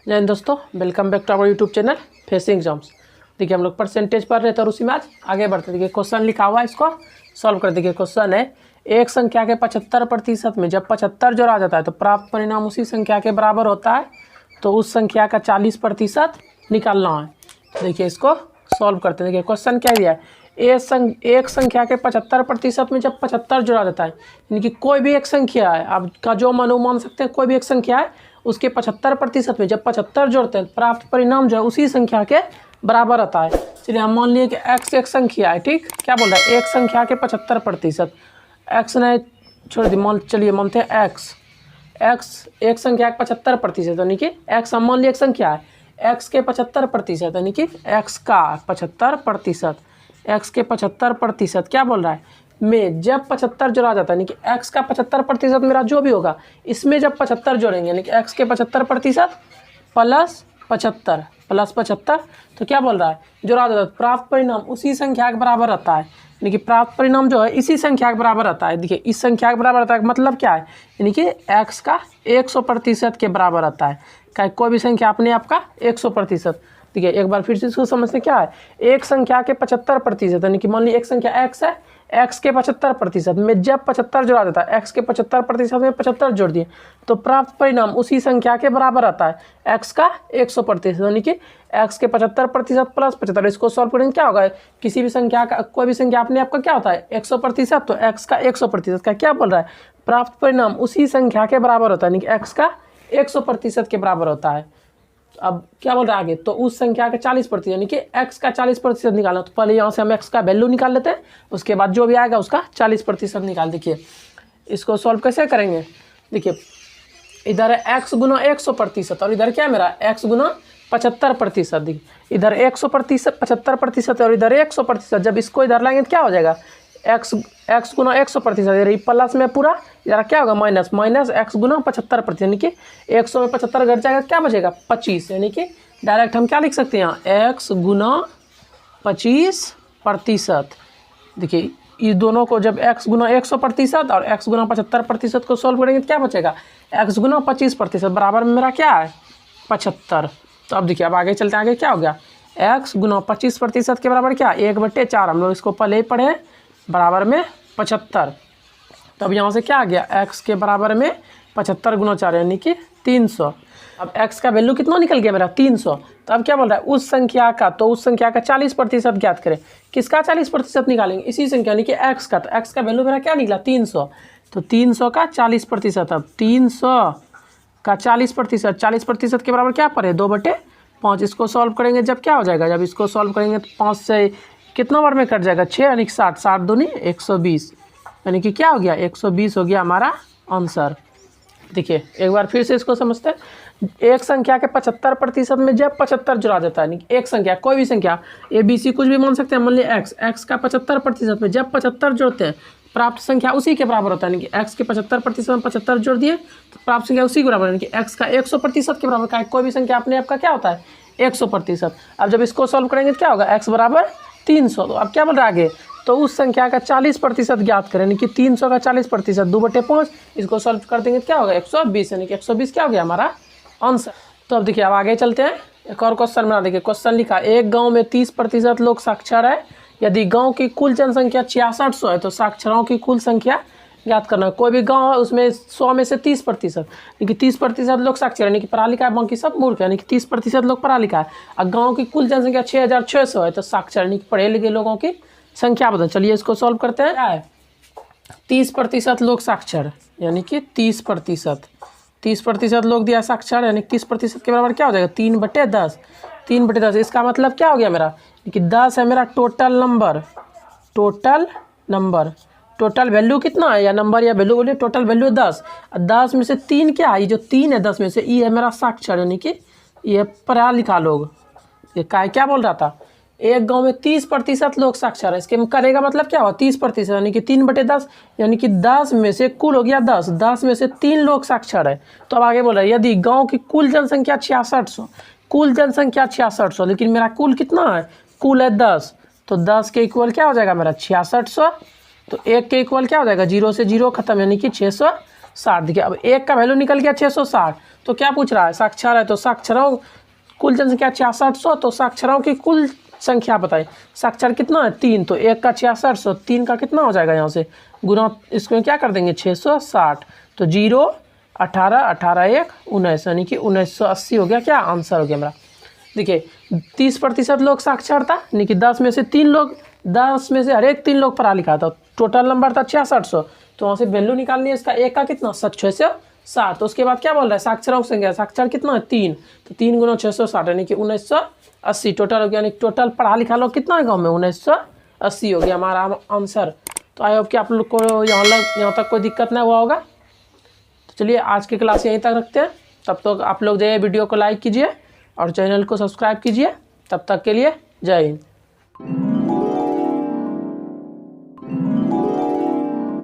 जय हिंद दोस्तों, welcome back to our YouTube channel facing exams. देखिए हम लोग परसेंटेज पढ़ रहे थे और उसी में आज आगे बढ़ते। देखिए क्वेश्चन लिखा हुआ है, इसको सॉल्व कर। देखिए क्वेश्चन है, एक संख्या के 75% में जब 75 जोड़ा जाता है तो प्राप्त परिणाम उसी संख्या के बराबर होता है, तो उस संख्या का 40% निकालना है। देखिए इसको सॉल्व करते हैं। देखिए क्वेश्चन क्या दिया है, एक संख्या के 75% में जब 75 जोड़ा जाता है, यानी कि कोई भी एक संख्या है, आपका जो मान सकते हैं, कोई भी एक संख्या है उसके 75% में जब 75 जोड़ते हैं प्राप्त परिणाम जो है उसी संख्या के बराबर आता है। चलिए हम मान लिए कि x एक संख्या है, ठीक। क्या बोल रहा है, एक संख्या के 75%, x ने छोड़ दी, चलिए मानते हैं x एक संख्या के 75%, यानी कि x हम मान लिए एक संख्या है, x के 75%, यानी कि x का 75%, x के 75% क्या बोल रहा है में जब 75 जोड़ा जाता है, यानी कि x का 75% मेरा जो भी होगा इसमें जब 75 जोड़ेंगे, यानी कि x के 75% प्लस 75, तो क्या बोल रहा है, जोड़ा जाता है प्राप्त परिणाम उसी संख्या के बराबर आता है। यानी कि प्राप्त परिणाम जो है इसी संख्या के बराबर आता है। देखिए इस संख्या के बराबर आता है, मतलब क्या है, यानी कि x का 100% के बराबर आता है। क्या कोई भी संख्या अपने आप का 100%। देखिए एक बार फिर से इसको समझते क्या है, एक संख्या के 75%, यानी कि मान लीजिए एक संख्या x है, x के 75% में जब 75 जोड़ा जाता है, x के 75% में 75 जोड़ दिए तो प्राप्त परिणाम उसी संख्या के बराबर आता है, x का 100%, यानी कि x के 75% प्लस 75। इसको सॉल्व करेंगे क्या होगा, किसी भी संख्या का कोई भी संख्या अपने आप का क्या होता है 100%, तो x का 100% का क्या बोल रहा है, प्राप्त परिणाम उसी संख्या के बराबर होता है, यानी कि x का 100% के बराबर होता है। अब क्या बोल रहा है आगे, तो उस संख्या का 40%, यानी कि x का 40% निकालना। तो पहले यहाँ से हम x का वैल्यू निकाल लेते हैं, उसके बाद जो भी आएगा उसका 40% निकाल। देखिए इसको सॉल्व कैसे करेंगे, देखिए इधर है x गुना 100% और इधर क्या मेरा x गुना 75%। देखिए इधर 100% 75% और इधर 100%, जब इसको इधर लाएंगे तो क्या हो जाएगा, x गुना 100%, प्लस में पूरा इधर क्या होगा माइनस x गुना 75%, यानी कि 100 में 75 घट जाएगा, क्या बचेगा 25, यानी कि डायरेक्ट हम क्या लिख सकते हैं यहाँ x गुना 25%। देखिए इस दोनों को जब x गुना 100% और x गुना 75% को सॉल्व करेंगे तो क्या बचेगा, x गुना 25% बराबर में मेरा क्या है 75। तो अब देखिए अब आगे चलते हैं, आगे क्या हो गया, x गुना 25% के बराबर क्या 1/4, हम लोग इसको पहले ही पढ़े, बराबर में 75। तब यहाँ से क्या आ गया, x के बराबर में 75 गुना 4 यानी कि 300। अब x का वैल्यू कितना निकल गया मेरा 300। तो अब क्या बोल रहा है, उस संख्या का, तो उस संख्या का 40% ज्ञात करें। किसका 40% निकालेंगे, इसी संख्या यानी कि x का। तो x का वैल्यू मेरा क्या निकला 300, तो 300 का 40%। अब 300 का 40%, 40% के बराबर क्या पड़े 2/5। इसको सॉल्व करेंगे जब क्या हो जाएगा, जब इसको सॉल्व करेंगे तो 5 से कितना बार में कट जाएगा 6, यानी कि 60, 60 दूनी 120, यानी कि क्या हो गया 120 हो गया हमारा आंसर। देखिए एक बार फिर से इसको समझते हैं, एक संख्या के 75% में जब 75 जोड़ा जाता है, यानी कि एक संख्या कोई भी संख्या ABC कुछ भी मान सकते हैं, मान लीजिए x का 75% में जब 75 जोड़ते हैं प्राप्त संख्या उसी के बराबर होता है, यानी कि x के 75% में 75 जोड़ दिए तो प्राप्त संख्या उसी के बराबर, यानी कि x का 100% के बराबर का कोई भी संख्या अपने आप का क्या होता है 100%। अब जब इसको सॉल्व करेंगे तो क्या होगा, x बराबर 300। तो अब क्या बोल रहा है आगे, तो उस संख्या का 40% ज्ञात करें, यानी कि 300 का 40%, 2/5। इसको सॉल्व कर देंगे तो क्या होगा 120, यानी कि 120 क्या हो गया हमारा आंसर। तो अब देखिए अब आगे चलते हैं, एक और क्वेश्चन बना। देखिए क्वेश्चन लिखा, एक गांव में 30% लोग साक्षर है, यदि गांव की कुल जनसंख्या 6600 है तो साक्षरों की कुल संख्या ज्ञात करना है। कोई भी गांव है उसमें 100 में से 30%, यानी कि 30% लोग साक्षर यानी कि पढ़ा लिखा है, बाकी सब मूर्ख है, यानी कि 30% लोग पढ़ा लिखा है। और गांव की कुल जनसंख्या 6600 है तो साक्षर यानी कि पढ़े लिखे लोगों की संख्या बता। चलिए इसको सॉल्व करते हैं। क्या है 30% लोग साक्षर, यानी कि 30% लोग दिया साक्षर, यानी कि 30% के बराबर क्या हो जाएगा 3/10, 3/10। इसका मतलब क्या हो गया मेरा, कि 10 है मेरा टोटल नंबर, टोटल वैल्यू कितना है, या नंबर या वैल्यू बोलिए, टोटल वैल्यू 10। 10 में से 3 क्या है, ये जो 3 है 10 में से, ये है मेरा साक्षर, यानी कि ये पढ़ा लिखा लोग। ये क्या बोल रहा था, एक गांव में 30% लोग साक्षर है, इसके करेगा मतलब क्या हुआ 30%, यानी कि 3/10, यानी कि 10 में से कुल हो गया 10 में से 3 लोग साक्षर है। तो अब आगे बोल रहा है, यदि गाँव की कुल जनसंख्या 6600, कुल जनसंख्या 6600, लेकिन मेरा कुल कितना है, कुल है 10, तो 10 के इक्वल क्या हो जाएगा मेरा 6600। तो 1 के इक्वल क्या हो जाएगा, 0 से 0 खत्म, यानी कि 660। देखिए अब एक का वैल्यू निकल गया 660, तो क्या पूछ रहा है, साक्षर है तो साक्षरों कुल जनसंख्या 6600, तो साक्षरों की कुल संख्या बताए। साक्षर कितना है 3, तो एक का 6600, 3 का कितना हो जाएगा यहाँ से गुना, इसको क्या कर देंगे 660, तो 0 18 18 1 19, यानी कि 1980 हो गया क्या आंसर हो गया मेरा। देखिए 30% लोग साक्षर था, यानी कि 10 में से 3 लोग, 10 में से हर एक 3 लोग पढ़ा लिखा था, टोटल नंबर था 6600, तो वहाँ से वैल्यू निकालनी है इसका, एक का कितना 660। तो उसके बाद क्या बोल रहा है साक्षरों की संख्या, साक्षर कितना है 3, तो 3 गुना 660 यानी कि 1980 टोटल हो गया, यानी टोटल पढ़ा लिखा लोग कितना है गाँव में 1980 हो गया हमारा आंसर। तो आई होप कि आप लोग को यहाँ तक कोई दिक्कत नहीं हुआ होगा। तो चलिए आज की क्लास यहीं तक रखते हैं, तब तक आप लोग जो है वीडियो को लाइक कीजिए और चैनल को सब्सक्राइब कीजिए। तब तक के लिए जय हिंद।